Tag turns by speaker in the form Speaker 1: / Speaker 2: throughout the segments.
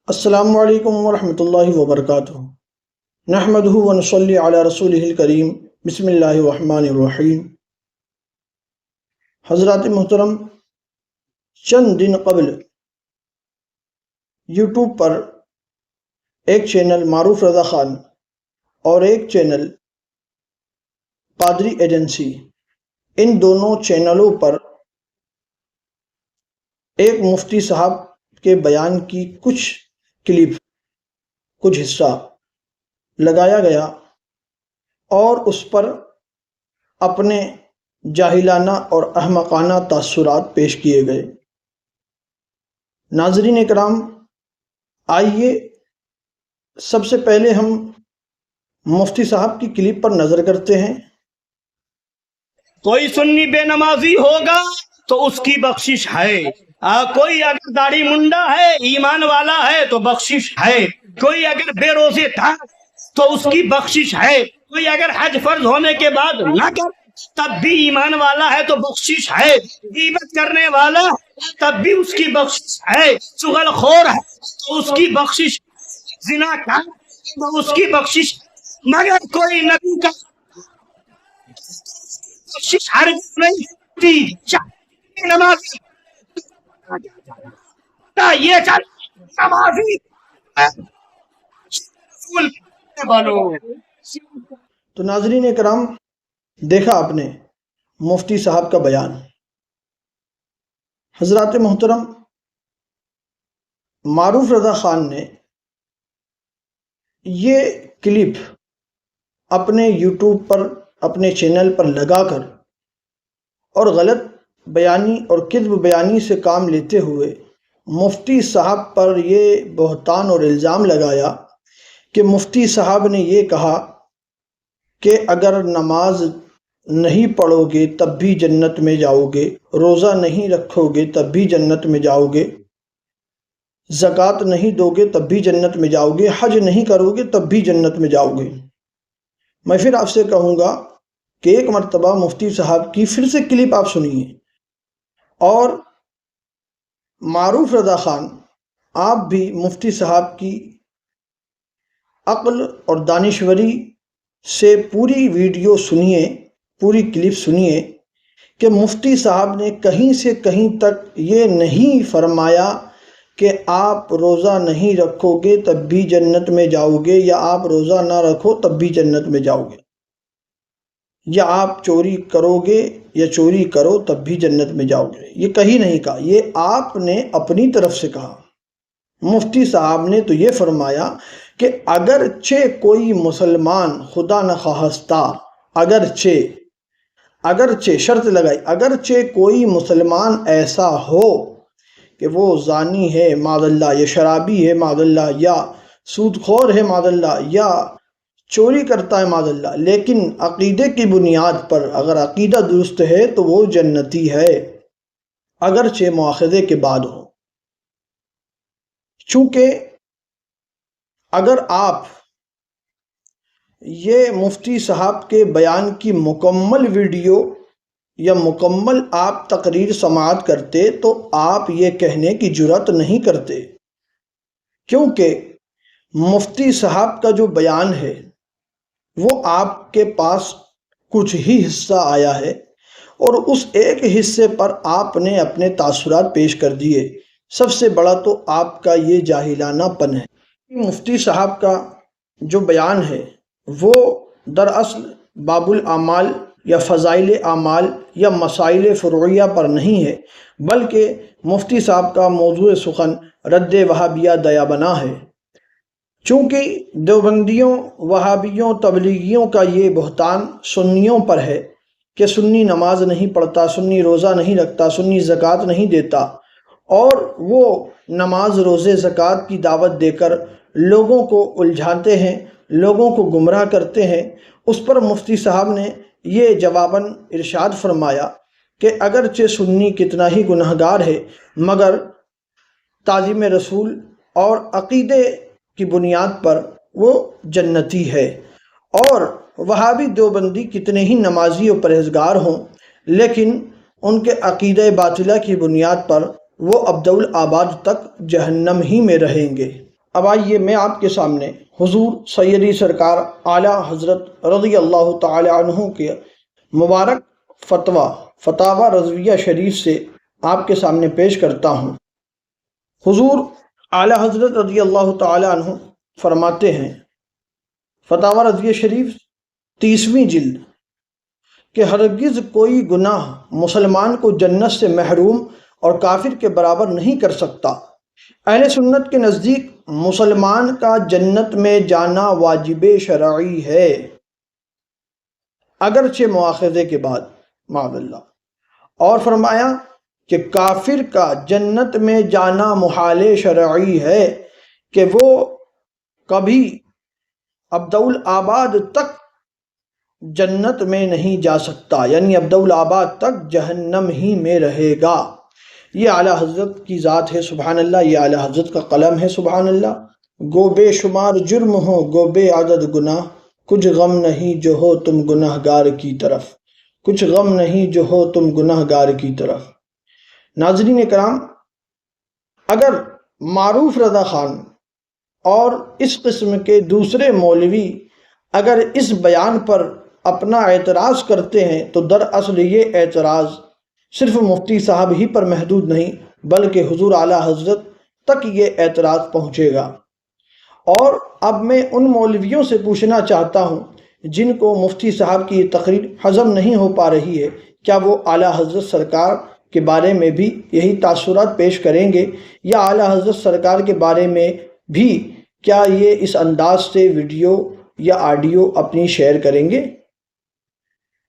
Speaker 1: السلام علیکم ورحمۃ اللہ وبرکاتہ۔ نحمدہ ونصلی علی رسولہ الکریم، بسم اللہ الرحمن الرحیم۔ حضرات محترم، چند دن قبل یوٹیوب پر ایک چینل معروف رضا خان اور ایک چینل پادری ایجنسی، ان دونوں چینلوں پر ایک مفتی صاحب کے بیان کی کچھ کلپ، کچھ حصہ لگایا گیا اور اس پر اپنے جاہلانہ اور احمقانہ تاثرات پیش کیے گئے۔ ناظرین اکرام، آئیے سب سے پہلے ہم مفتی صاحب کی کلپ پر نظر کرتے ہیں۔
Speaker 2: کوئی سنی بے نمازی ہوگا تو اس کی بخشش ہے، کوئی اگر داڑھی منڈا ہے ایمان والا ہے تو بخشش ہے، کوئی اگر بے روزے تھا تو اس کی بخشش ہے، کوئی اگر حج فرض ہونے کے بعد نہ کر تب بھی ایمان والا ہے تو بخشش ہے، غیبت کرنے والا تب بھی اس کی بخشش ہے، چغل خور ہے تو اس کی بخشش، زنا کا تو اس کی بخشش، مگر کوئی نبی کا بخشش ہرگز نہیں ہوتی۔ چاہے نمازی یہ چل نمازی بولو۔
Speaker 1: تو ناظرین اکرام، دیکھا آپ نے مفتی صاحب کا بیان۔ حضرات محترم، معروف رضا خان نے یہ کلپ اپنے یوٹیوب پر، اپنے چینل پر لگا کر اور غلط بیانی اور کذب بیانی سے کام لیتے ہوئے مفتی صاحب پر یہ بہتان اور الزام لگایا کہ مفتی صاحب نے یہ کہا کہ اگر نماز نہیں پڑھو گے تب بھی جنت میں جاؤ گے، روزہ نہیں رکھو گے تب بھی جنت میں جاؤ گے، زکوٰۃ نہیں دو گے تب بھی جنت میں جاؤ گے، حج نہیں کرو گے تب بھی جنت میں جاؤ گے۔ میں پھر آپ سے کہوں گا کہ ایک مرتبہ مفتی صاحب کی پھر سے کلپ آپ سنیے، اور معروف رضا خان آپ بھی مفتی صاحب کی عقل اور دانشوری سے پوری ویڈیو سنیے، پوری کلپ سنیے کہ مفتی صاحب نے کہیں سے کہیں تک یہ نہیں فرمایا کہ آپ روزہ نہیں رکھو گے تب بھی جنت میں جاؤ گے، یا آپ روزہ نہ رکھو تب بھی جنت میں جاؤ گے، یا آپ چوری کرو گے یا چوری کرو تب بھی جنت میں جاؤ گے۔ یہ کہیں نہیں کہا، یہ آپ نے اپنی طرف سے کہا۔ مفتی صاحب نے تو یہ فرمایا کہ اگرچہ کوئی مسلمان خدا نخواستہ، اگرچہ شرط لگائی، اگرچہ کوئی مسلمان ایسا ہو کہ وہ زانی ہے معاذ اللہ، یا شرابی ہے معاذ اللہ، یا سود خور ہے معاذ اللہ، یا چوری کرتا ہے معاذ اللہ، لیکن عقیدے کی بنیاد پر اگر عقیدہ درست ہے تو وہ جنتی ہے، اگرچہ مواخذے کے بعد ہو۔ چونکہ اگر آپ یہ مفتی صاحب کے بیان کی مکمل ویڈیو یا مکمل آپ تقریر سماعت کرتے تو آپ یہ کہنے کی جرات نہیں کرتے، کیونکہ مفتی صاحب کا جو بیان ہے وہ آپ کے پاس کچھ ہی حصہ آیا ہے، اور اس ایک حصے پر آپ نے اپنے تاثرات پیش کر دیے۔ سب سے بڑا تو آپ کا یہ جاہلانہ پن ہے۔ مفتی صاحب کا جو بیان ہے وہ دراصل باب الاعمال یا فضائل اعمال یا مسائل فروعیہ پر نہیں ہے، بلکہ مفتی صاحب کا موضوع سخن رد وہابیہ دیا بنا ہے۔ چونکہ دیوبندیوں، وہابیوں، تبلیغیوں کا یہ بہتان سنیوں پر ہے کہ سنی نماز نہیں پڑھتا، سنی روزہ نہیں رکھتا، سنی زکوٰۃ نہیں دیتا، اور وہ نماز، روزے، زکوٰۃ کی دعوت دے کر لوگوں کو الجھاتے ہیں، لوگوں کو گمراہ کرتے ہیں۔ اس پر مفتی صاحب نے یہ جواباً ارشاد فرمایا کہ اگرچہ سنی کتنا ہی گنہگار ہے مگر تعظیم رسول اور عقیدے کی بنیاد پر وہ جنتی ہے، اور وہابی دیوبندی کتنے ہی نمازی و پرہیزگار ہوں لیکن ان کے عقیدہ باطلہ کی بنیاد پر وہ ابدالآباد تک جہنم ہی میں رہیں گے۔ اب آئیے میں آپ کے سامنے حضور سیدی سرکار اعلیٰ حضرت رضی اللہ تعالی عنہ کے مبارک فتاوی رضویہ شریف سے آپ کے سامنے پیش کرتا ہوں۔ حضور اعلیٰ حضرت رضی اللہ تعالی عنہ فرماتے ہیں، فتاوی رضویہ شریف 30ویں جلد، کہ ہرگز کوئی گناہ مسلمان کو جنت سے محروم اور کافر کے برابر نہیں کر سکتا۔ اہل سنت کے نزدیک مسلمان کا جنت میں جانا واجب شرعی ہے، اگرچہ مواخذے کے بعد، معاذ اللہ۔ اور فرمایا کہ کافر کا جنت میں جانا محال شرعی ہے کہ وہ کبھی ابدالآباد تک جنت میں نہیں جا سکتا، یعنی ابدالآباد تک جہنم ہی میں رہے گا۔ یہ اعلیٰ حضرت کی ذات ہے، سبحان اللہ، یہ اعلیٰ حضرت کا قلم ہے، سبحان اللہ۔ گو بے شمار جرم ہو، گو بے عدد گناہ، کچھ غم نہیں جو ہو تم گناہ گار کی طرف، کچھ غم نہیں جو ہو تم گناہ گار کی طرف۔ ناظرین کرام، اگر معروف رضا خان اور اس قسم کے دوسرے مولوی اگر اس بیان پر اپنا اعتراض کرتے ہیں تو دراصل یہ اعتراض صرف مفتی صاحب ہی پر محدود نہیں، بلکہ حضور اعلیٰ حضرت تک یہ اعتراض پہنچے گا۔ اور اب میں ان مولویوں سے پوچھنا چاہتا ہوں جن کو مفتی صاحب کی یہ تقریر ہضم نہیں ہو پا رہی ہے، کیا وہ اعلیٰ حضرت سرکار کے بارے میں بھی یہی تاثرات پیش کریں گے، یا اعلیٰ حضرت سرکار کے بارے میں بھی کیا یہ اس انداز سے ویڈیو یا آڈیو اپنی شیئر کریں گے؟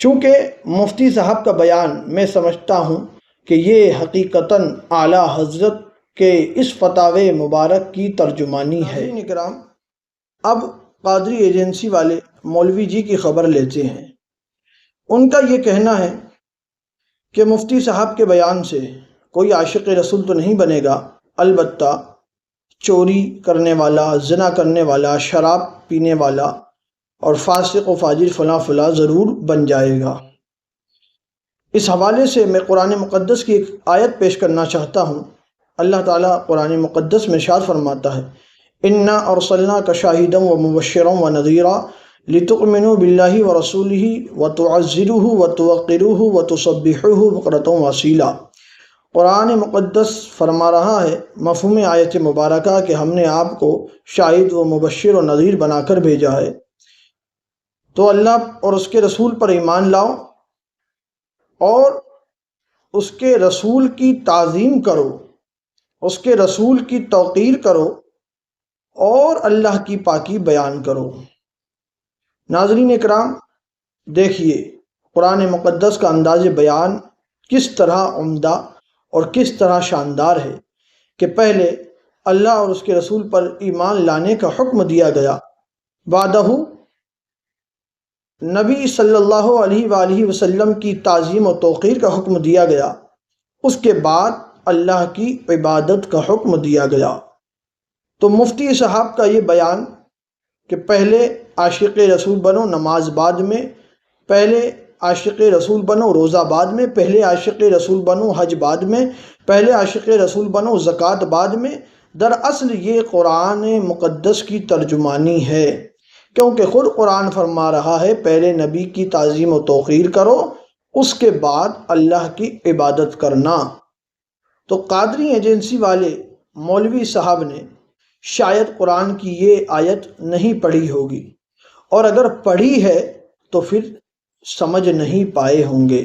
Speaker 1: چونکہ مفتی صاحب کا بیان میں سمجھتا ہوں کہ یہ حقیقتاً اعلیٰ حضرت کے اس فتاوی مبارک کی ترجمانی ہے۔ ناظرین کرام، اب قادری ایجنسی والے مولوی جی کی خبر لیتے ہیں۔ ان کا یہ کہنا ہے کہ مفتی صاحب کے بیان سے کوئی عاشق رسول تو نہیں بنے گا، البتہ چوری کرنے والا، زنا کرنے والا، شراب پینے والا اور فاسق و فاجر فلاں فلاں ضرور بن جائے گا۔ اس حوالے سے میں قرآن مقدس کی ایک آیت پیش کرنا چاہتا ہوں۔ اللہ تعالیٰ قرآن مقدس میں ارشاد فرماتا ہے، اِنَّا أَرْسَلْنَاكَ شَاهِدًا وَمُبَشِّرًا وَنَذِيرًا لِتُؤْمِنُوا بِاللَّهِ وَرَسُولِهِ وَتُعَزِّرُوهُ وَتُوَقِّرُوهُ وَتُسَبِّحُوهُ بُكْرَةً وَأَصِيلًا۔ قرآن مقدس فرما رہا ہے مفہوم آیت مبارکہ کہ ہم نے آپ کو شاہد و مبشر و نذیر بنا کر بھیجا ہے، تو اللہ اور اس کے رسول پر ایمان لاؤ اور اس کے رسول کی تعظیم کرو، اس کے رسول کی توقیر کرو اور اللہ کی پاکی بیان کرو۔ ناظرین اکرام، دیکھیے قرآن مقدس کا انداز بیان کس طرح عمدہ اور کس طرح شاندار ہے کہ پہلے اللہ اور اس کے رسول پر ایمان لانے کا حکم دیا گیا، بعدہ نبی صلی اللہ علیہ وآلہ وسلم کی تعظیم و توقیر کا حکم دیا گیا، اس کے بعد اللہ کی عبادت کا حکم دیا گیا۔ تو مفتی صاحب کا یہ بیان کہ پہلے عاشق رسول بنو نماز بعد میں، پہلے عاشق رسول بنو روزہ بعد میں، پہلے عاشق رسول بنو حج بعد میں، پہلے عاشق رسول بنو زکوٰۃ بعد میں، دراصل یہ قرآن مقدس کی ترجمانی ہے، کیونکہ خود قرآن فرما رہا ہے پہلے نبی کی تعظیم و توقیر کرو، اس کے بعد اللہ کی عبادت کرنا۔ تو قادری ایجنسی والے مولوی صاحب نے شاید قرآن کی یہ آیت نہیں پڑھی ہوگی، اور اگر پڑھی ہے تو پھر سمجھ نہیں پائے ہوں گے۔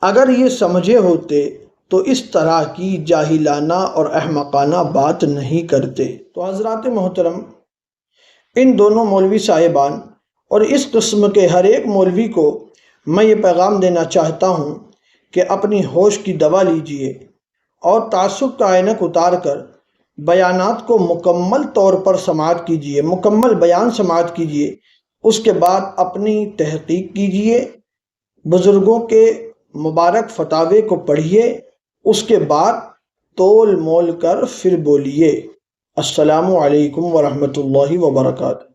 Speaker 1: اگر یہ سمجھے ہوتے تو اس طرح کی جاہلانہ اور احمقانہ بات نہیں کرتے۔ تو حضرات محترم، ان دونوں مولوی صاحبان اور اس قسم کے ہر ایک مولوی کو میں یہ پیغام دینا چاہتا ہوں کہ اپنی ہوش کی دوا لیجئے اور تعصب کا عینک اتار کر بیانات کو مکمل طور پر سماعت کیجئے، مکمل بیان سماعت کیجئے، اس کے بعد اپنی تحقیق کیجئے، بزرگوں کے مبارک فتاوے کو پڑھیے، اس کے بعد تول مول کر پھر بولیے۔ السلام علیکم ورحمۃ اللہ وبرکاتہ۔